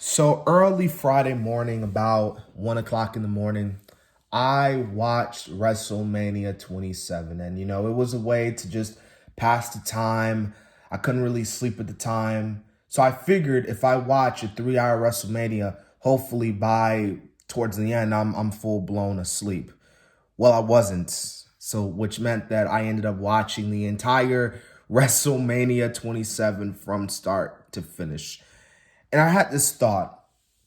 So early Friday morning, about 1 o'clock in the morning, I watched WrestleMania 27. And, it was a way to just pass the time. I couldn't really sleep at the time. So I figured if I watch a 3 hour WrestleMania, hopefully by towards the end, I'm full blown asleep. Well, I wasn't. So, which meant that I ended up watching the entire WrestleMania 27 from start to finish. And I had this thought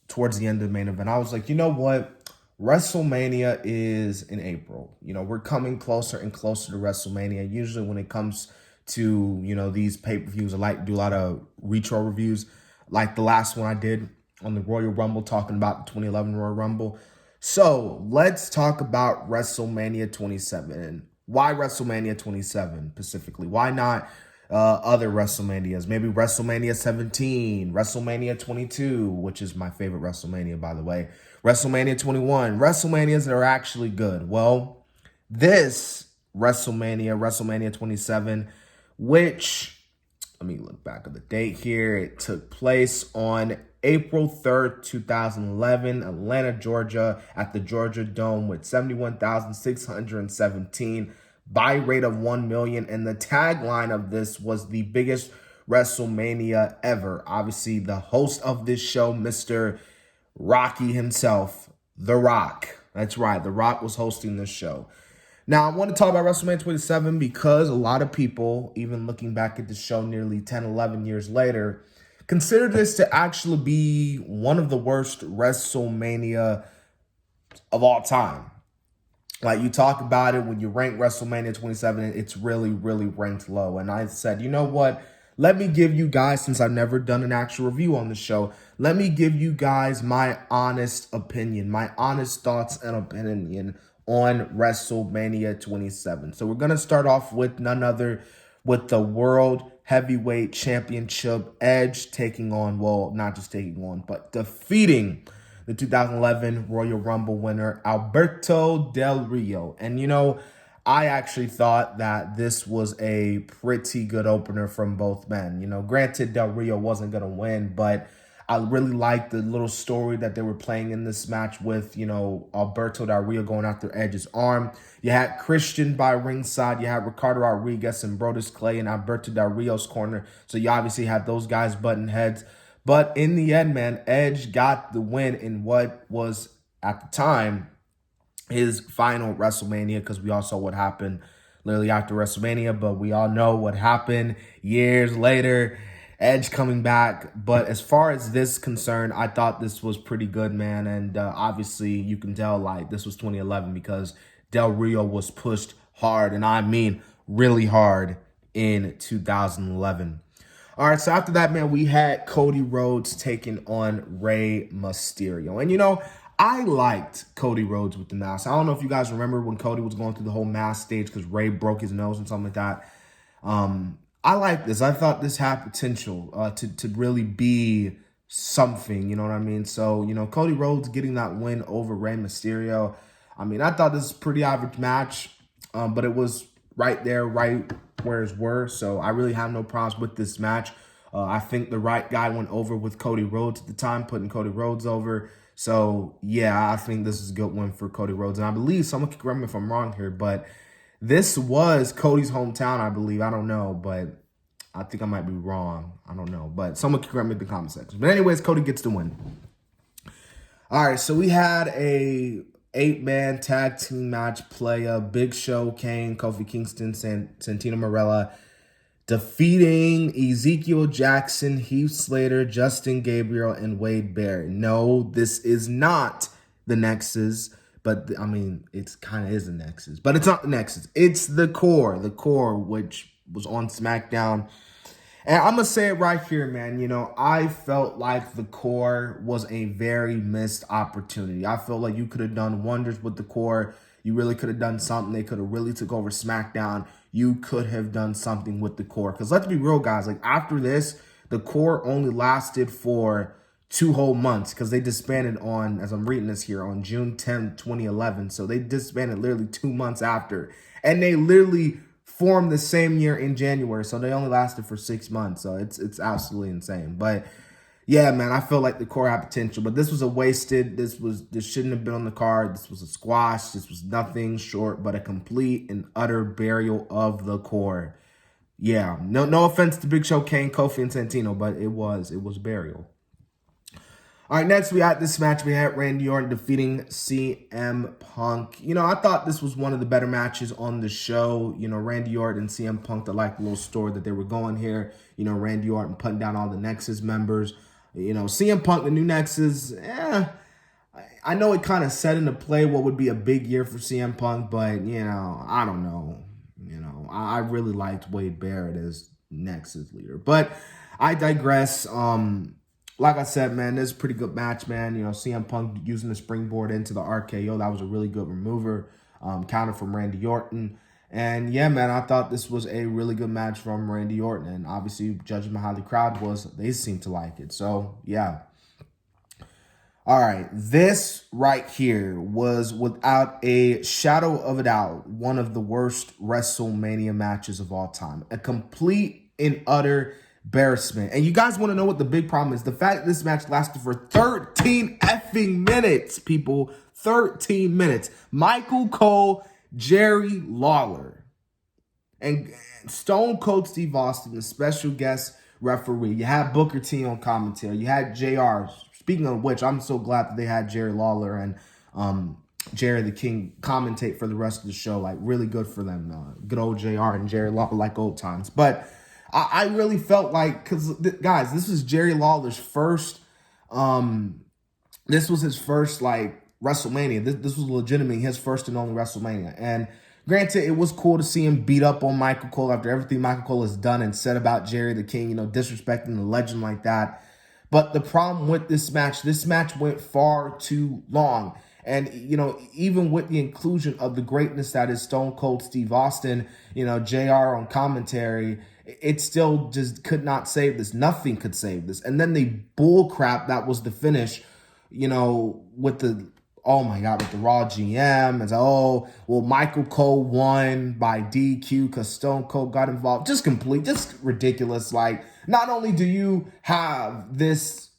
towards the end of the main event. I was like, you know what? WrestleMania is in April. We're coming closer and closer to WrestleMania. Usually when it comes to, these pay-per-views, I like to do a lot of retro reviews, like the last one I did on the Royal Rumble, talking about the 2011 Royal Rumble. So let's talk about WrestleMania 27 and why WrestleMania 27 specifically. Why not other WrestleManias? Maybe WrestleMania 17, WrestleMania 22, which is my favorite WrestleMania, by the way. WrestleMania 21, WrestleManias that are actually good. Well, this WrestleMania 27, which, let me look back at the date here. It took place on April 3rd, 2011, Atlanta, Georgia, at the Georgia Dome with 71,617 buy rate of 1 million. And the tagline of this was the biggest WrestleMania ever. Obviously, the host of this show, Mr. Rocky himself, The Rock. That's right, The Rock was hosting this show. Now, I want to talk about WrestleMania 27 because a lot of people, even looking back at the show nearly 10, 11 years later, consider this to actually be one of the worst WrestleMania of all time. Like, you talk about it when you rank WrestleMania 27, it's really, really ranked low. And I said, you know what? Let me give you guys, since I've never done an actual review on the show, let me give you guys my honest opinion, my honest thoughts and opinion on WrestleMania 27. So we're going to start off with none other with the World Heavyweight Championship, Edge taking on, well, not just taking on, but defeating the 2011 Royal Rumble winner, Alberto Del Rio. And, I actually thought that this was a pretty good opener from both men. Granted, Del Rio wasn't going to win, but I really liked the little story that they were playing in this match with, Alberto Del Rio going after Edge's arm. You had Christian by ringside. You had Ricardo Rodriguez and Brodus Clay in Alberto Del Rio's corner. So you obviously had those guys butting heads. But in the end, man, Edge got the win in what was, at the time, his final WrestleMania, because we all saw what happened literally after WrestleMania, but we all know what happened years later. Edge coming back. But as far as this concerned, I thought this was pretty good, man. And obviously, you can tell, like, this was 2011 because Del Rio was pushed hard, and I mean really hard, in 2011. All right, so after that, man, we had Cody Rhodes taking on Rey Mysterio. And, I liked Cody Rhodes with the mask. I don't know if you guys remember when Cody was going through the whole mask stage because Rey broke his nose and something like that. I like this. I thought this had potential to really be something, you know what I mean? So, Cody Rhodes getting that win over Rey Mysterio. I mean, I thought this was a pretty average match, but it was right there, right where it were. So I really have no problems with this match. I think the right guy went over with Cody Rhodes at the time, putting Cody Rhodes over. So, yeah, I think this is a good one for Cody Rhodes. And I believe, someone can correct me if I'm wrong here, but this was Cody's hometown, I believe. I don't know, but I think I might be wrong. I don't know, but someone can correct me in the comment section. But anyways, Cody gets the win. All right, so we had a 8-man tag team match play. Big Show, Kane, Kofi Kingston, Santino Marella, defeating Ezekiel Jackson, Heath Slater, Justin Gabriel, and Wade Barrett. No, this is not the Nexus, but I mean, it kind of is the Nexus, but it's not the Nexus. It's the Core, which was on SmackDown. And I'm going to say it right here, man. I felt like the Core was a very missed opportunity. I felt like you could have done wonders with the Core. You really could have done something. They could have really took over SmackDown. You could have done something with the Core. Because let's be real, guys. Like, after this, the Core only lasted for 2 whole months because they disbanded on, as I'm reading this here, on June 10th, 2011. So they disbanded literally 2 months after. And they literally formed the same year in January. So they only lasted for 6 months. So it's absolutely insane. But Yeah, man, I felt like the core had potential, but this was a wasted. This shouldn't have been on the card. This was a squash. This was nothing short but a complete and utter burial of the core. Yeah, no offense to Big Show, Kane, Kofi, and Santino, but it was burial. All right, next we had this match. We had Randy Orton defeating CM Punk. I thought this was one of the better matches on the show. Randy Orton and CM Punk, I like the little story that they were going here. Randy Orton putting down all the Nexus members. CM Punk, the new Nexus, I know it kind of set into play what would be a big year for CM Punk, but, I don't know. I really liked Wade Barrett as Nexus leader. But I digress. Like I said, man, this is a pretty good match, man. CM Punk using the springboard into the RKO. That was a really good remover. Counter from Randy Orton. And yeah, man, I thought this was a really good match from Randy Orton. And obviously, judging by how the crowd was, they seemed to like it. So, yeah. All right, this right here was, without a shadow of a doubt, one of the worst WrestleMania matches of all time. A complete and utter embarrassment. And you guys want to know what the big problem is? The fact that this match lasted for 13 effing minutes, people. 13 minutes. Michael Cole, Jerry Lawler, and Stone Cold Steve Austin, the special guest referee. You had Booker T on commentary. You had JR. Speaking of which, I'm so glad that they had Jerry Lawler and Jerry the King commentate for the rest of the show. Like, really good for them. Good old JR and Jerry Lawler, like old times. But I really felt like, because, guys, this was Jerry Lawler's first, this was his first, like, WrestleMania. This was legitimately his first and only WrestleMania. And granted, it was cool to see him beat up on Michael Cole after everything Michael Cole has done and said about Jerry the King, disrespecting the legend like that. But the problem with this match went far too long. And, even with the inclusion of the greatness that is Stone Cold Steve Austin, JR on commentary, it still just could not save this. Nothing could save this. And then the bull crap that was the finish, with the, oh my God, with the Raw GM. It's, Michael Cole won by DQ because Stone Cold got involved. Just ridiculous. Like, not only do you have this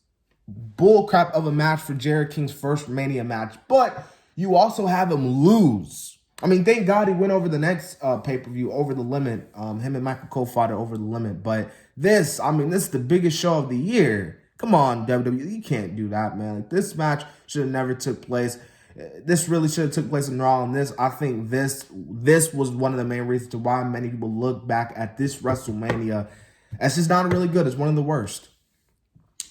bullcrap of a match for Jerry King's first Mania match, but you also have him lose. I mean, thank God he went over the next pay-per-view, Over the Limit. Him and Michael Cole fought Over the Limit. But this is the biggest show of the year. Come on, WWE, you can't do that, man. Like, this match should have never took place. This really should have took place in Raw. And I think this was one of the main reasons to why many people look back at this WrestleMania as just not really good. It's one of the worst.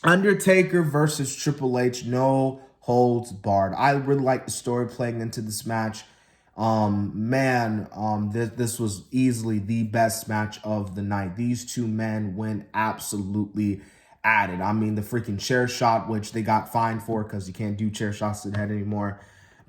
Undertaker versus Triple H, no holds barred. I really like the story playing into this match. This was easily the best match of the night. These two men went absolutely at it. I mean, the freaking chair shot, which they got fined for because you can't do chair shots to the head anymore.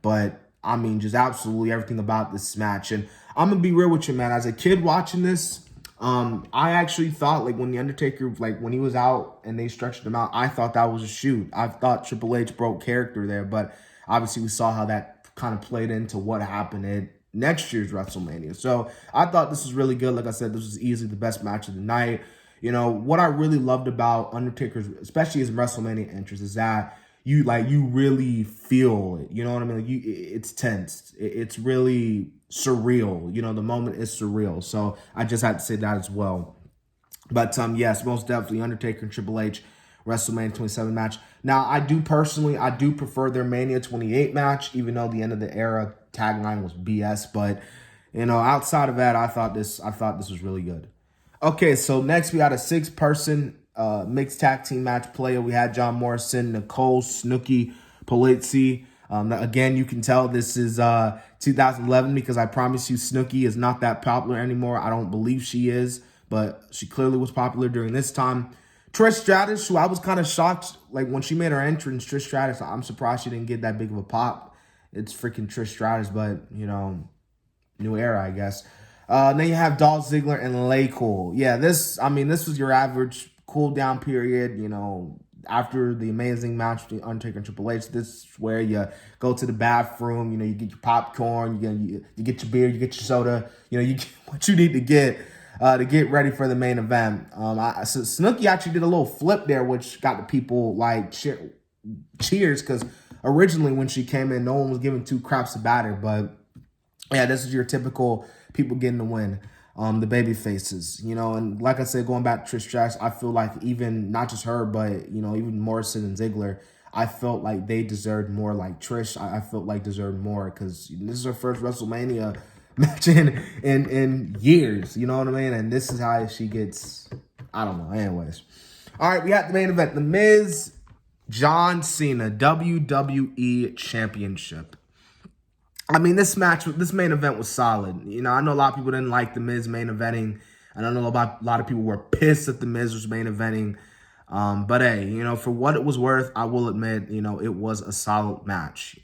But, I mean, just absolutely everything about this match. And I'm going to be real with you, man. As a kid watching this, I actually thought, like, when the Undertaker, like, when he was out and they stretched him out, I thought that was a shoot. I thought Triple H broke character there, but obviously we saw how that kind of played into what happened at next year's WrestleMania. So I thought this was really good. Like I said, this was easily the best match of the night. What I really loved about Undertaker's, especially his WrestleMania entrance, is that you really feel it. You know what I mean? Like, it's tense. It's really surreal. The moment is surreal. So I just had to say that as well. But yes, most definitely Undertaker and Triple H WrestleMania 27 match. Now, I do prefer their Mania 28 match, even though the end of the era tagline was BS. But outside of that, I thought this was really good. Okay, so next we had a 6-person mixed tag team match player. We had John Morrison, Nicole, Snooki, Polizzi. Again, you can tell this is 2011 because I promise you Snooki is not that popular anymore. I don't believe she is, but she clearly was popular during this time. Trish Stratus, who I was kind of shocked, like, when she made her entrance, Trish Stratus, I'm surprised she didn't get that big of a pop. It's freaking Trish Stratus, but, new era, I guess. Then you have Dolph Ziggler and Lay Cool. Yeah, this was your average cool down period, after the amazing match between Undertaker and Triple H. This is where you go to the bathroom, you get your popcorn, you get your beer, you get your soda, you get what you need to get. to get ready for the main event. So Snooki actually did a little flip there, which got the people like cheers, because originally when she came in, no one was giving two craps about her. But yeah, this is your typical people getting the win. The baby faces, and like I said, going back to Trish Stratus, I feel like even not just her, but even Morrison and Ziggler, I felt like they deserved more. Like Trish, I felt like deserved more, because this is her first WrestleMania match in years. You know what I mean? And this is how she gets. I don't know. Anyways, all right, we got the main event: The Miz, John Cena, WWE Championship. I mean, this main event was solid. I know a lot of people didn't like The Miz main eventing. And I know a lot of people were pissed that The Miz was main eventing. But hey, for what it was worth, I will admit, it was a solid match.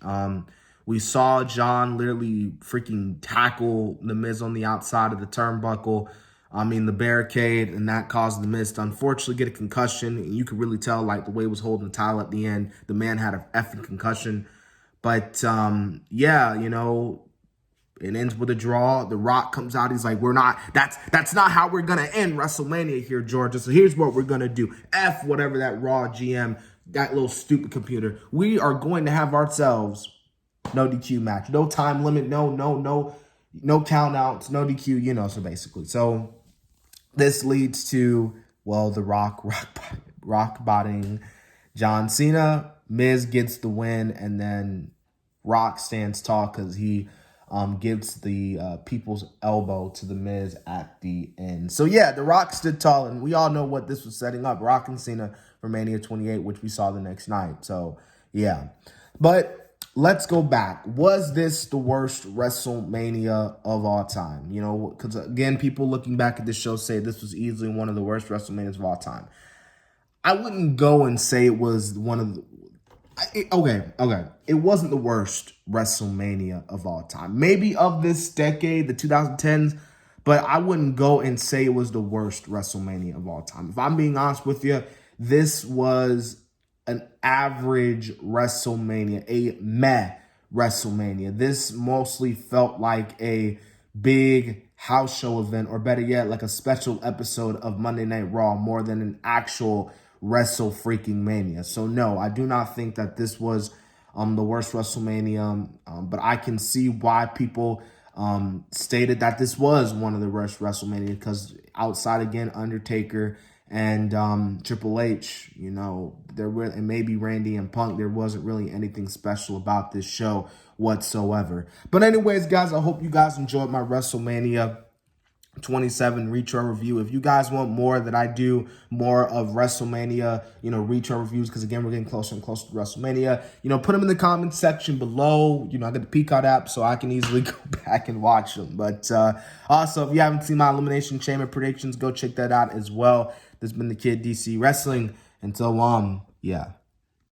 We saw John literally freaking tackle The Miz on the outside of the turnbuckle. The barricade, and that caused The Miz to unfortunately get a concussion. And you could really tell, like, the way he was holding the title at the end, the man had an effing concussion. But, yeah, it ends with a draw. The Rock comes out. He's like, that's not how we're going to end WrestleMania here, Georgia. So here's what we're going to do. F whatever that Raw GM, that little stupid computer. We are going to have ourselves no DQ match. No time limit. No count outs. No DQ, so basically. So this leads to, well, the Rock botting John Cena. Miz gets the win, and then Rock stands tall because he gives the people's elbow to the Miz at the end. So yeah, the Rock stood tall, and we all know what this was setting up. Rock and Cena for Mania 28, which we saw the next night. So yeah, but let's go back. Was this the worst WrestleMania of all time? Because again, people looking back at this show say this was easily one of the worst WrestleManias of all time. I wouldn't go and say it was one of the... Okay. It wasn't the worst WrestleMania of all time. Maybe of this decade, the 2010s, but I wouldn't go and say it was the worst WrestleMania of all time. If I'm being honest with you, this was an average WrestleMania, a meh WrestleMania. This mostly felt like a big house show event, or better yet, like a special episode of Monday Night Raw, more than an actual Wrestle freaking Mania. So no, I do not think that this was the worst WrestleMania, but I can see why people stated that this was one of the worst WrestleMania, because outside, again, Undertaker and Triple H, there were, and maybe Randy and Punk, there wasn't really anything special about this show whatsoever. But anyways, guys, I hope you guys enjoyed my WrestleMania 27 retro review. If you guys want more that I do more of WrestleMania, retro reviews, because again, we're getting closer and closer to WrestleMania, put them in the comment section below. I got the Peacock app, so I can easily go back and watch them. But also, if you haven't seen my Elimination Chamber predictions, go check that out as well. This has been the Kid DC Wrestling. Until yeah.